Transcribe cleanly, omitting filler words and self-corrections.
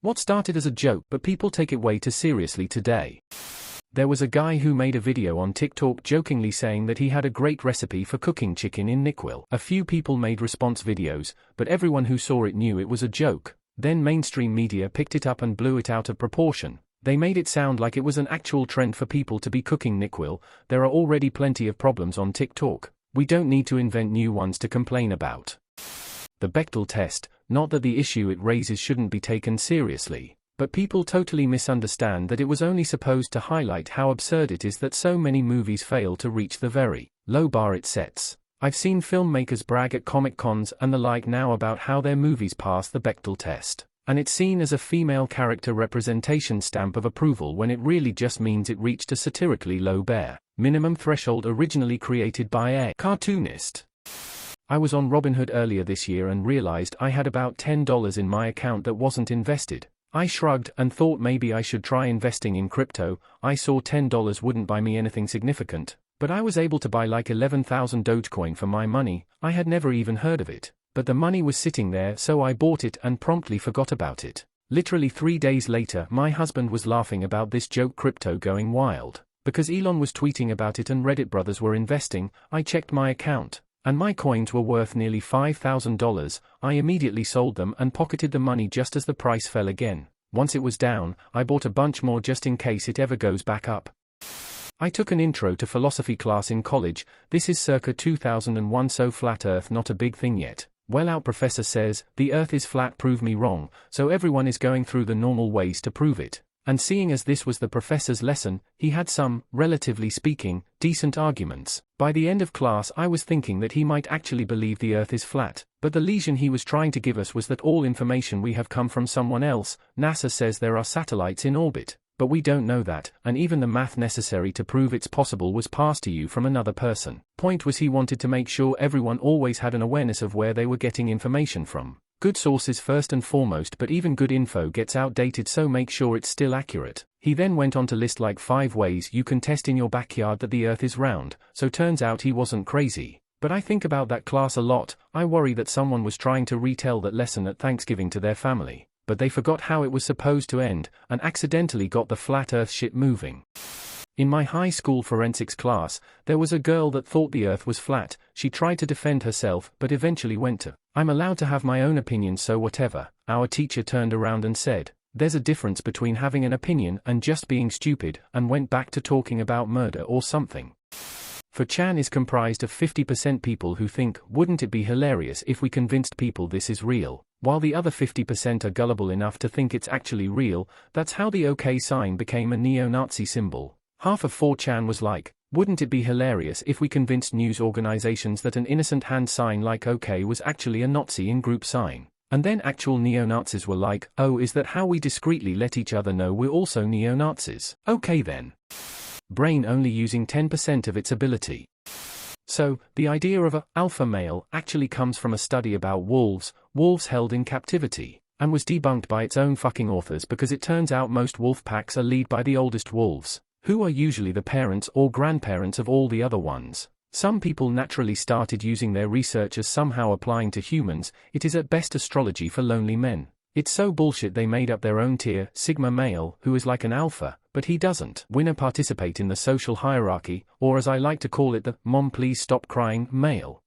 What started as a joke but people take it way too seriously today. There was a guy who made a video on TikTok jokingly saying that he had a great recipe for cooking chicken in NyQuil. A few people made response videos, but everyone who saw it knew it was a joke. Then mainstream media picked it up and blew it out of proportion. They made it sound like it was an actual trend for people to be cooking NyQuil. There are already plenty of problems on TikTok. We don't need to invent new ones to complain about. The Bechdel test, not that the issue it raises shouldn't be taken seriously, but people totally misunderstand that it was only supposed to highlight how absurd it is that so many movies fail to reach the very low bar it sets. I've seen filmmakers brag at Comic-Cons and the like now about how their movies pass the Bechdel test, and it's seen as a female character representation stamp of approval when it really just means it reached a satirically low bare minimum threshold originally created by a cartoonist. I was on Robinhood earlier this year and realized I had about $10 in my account that wasn't invested. I shrugged and thought maybe I should try investing in crypto. I saw $10 wouldn't buy me anything significant, but I was able to buy like 11,000 Dogecoin for my money. I had never even heard of it, but the money was sitting there, so I bought it and promptly forgot about it. Literally 3 days later, my husband was laughing about this joke, crypto going wild, because Elon was tweeting about it and Reddit brothers were investing. I checked my account, and my coins were worth nearly $5,000. I immediately sold them and pocketed the money just as the price fell again. Once it was down, I bought a bunch more just in case it ever goes back up. I took an intro to philosophy class in college. This is circa 2001, so flat earth not a big thing yet. Well, our professor says, the earth is flat, prove me wrong, so everyone is going through the normal ways to prove it. And seeing as this was the professor's lesson, he had some, relatively speaking, decent arguments. By the end of class I was thinking that he might actually believe the earth is flat, but the lesion he was trying to give us was that all information we have come from someone else. NASA says there are satellites in orbit, but we don't know that, and even the math necessary to prove it's possible was passed to you from another person. Point was, he wanted to make sure everyone always had an awareness of where they were getting information from. Good sources first and foremost, but even good info gets outdated, so make sure it's still accurate. He then went on to list like 5 ways you can test in your backyard that the earth is round, so turns out he wasn't crazy. But I think about that class a lot. I worry that someone was trying to retell that lesson at Thanksgiving to their family, but they forgot how it was supposed to end, and accidentally got the flat earth shit moving. In my high school forensics class, there was a girl that thought the earth was flat. She tried to defend herself, but eventually went to, I'm allowed to have my own opinion, so whatever. Our teacher turned around and said, there's a difference between having an opinion and just being stupid, and went back to talking about murder or something. 4chan is comprised of 50% people who think, wouldn't it be hilarious if we convinced people this is real, while the other 50% are gullible enough to think it's actually real. That's how the OK sign became a neo-Nazi symbol. Half of 4chan was like, wouldn't it be hilarious if we convinced news organizations that an innocent hand sign like OK was actually a Nazi in-group sign? And then actual neo-Nazis were like, oh, is that how we discreetly let each other know we're also neo-Nazis? Okay then. Brain only using 10% of its ability. So, the idea of a alpha male actually comes from a study about wolves held in captivity, and was debunked by its own fucking authors because it turns out most wolf packs are led by the oldest wolves, who are usually the parents or grandparents of all the other ones. Some people naturally started using their research as somehow applying to humans. It is at best astrology for lonely men. It's so bullshit they made up their own tier, Sigma male, who is like an alpha, but he doesn't win or participate in the social hierarchy, or as I like to call it, the mom please stop crying male.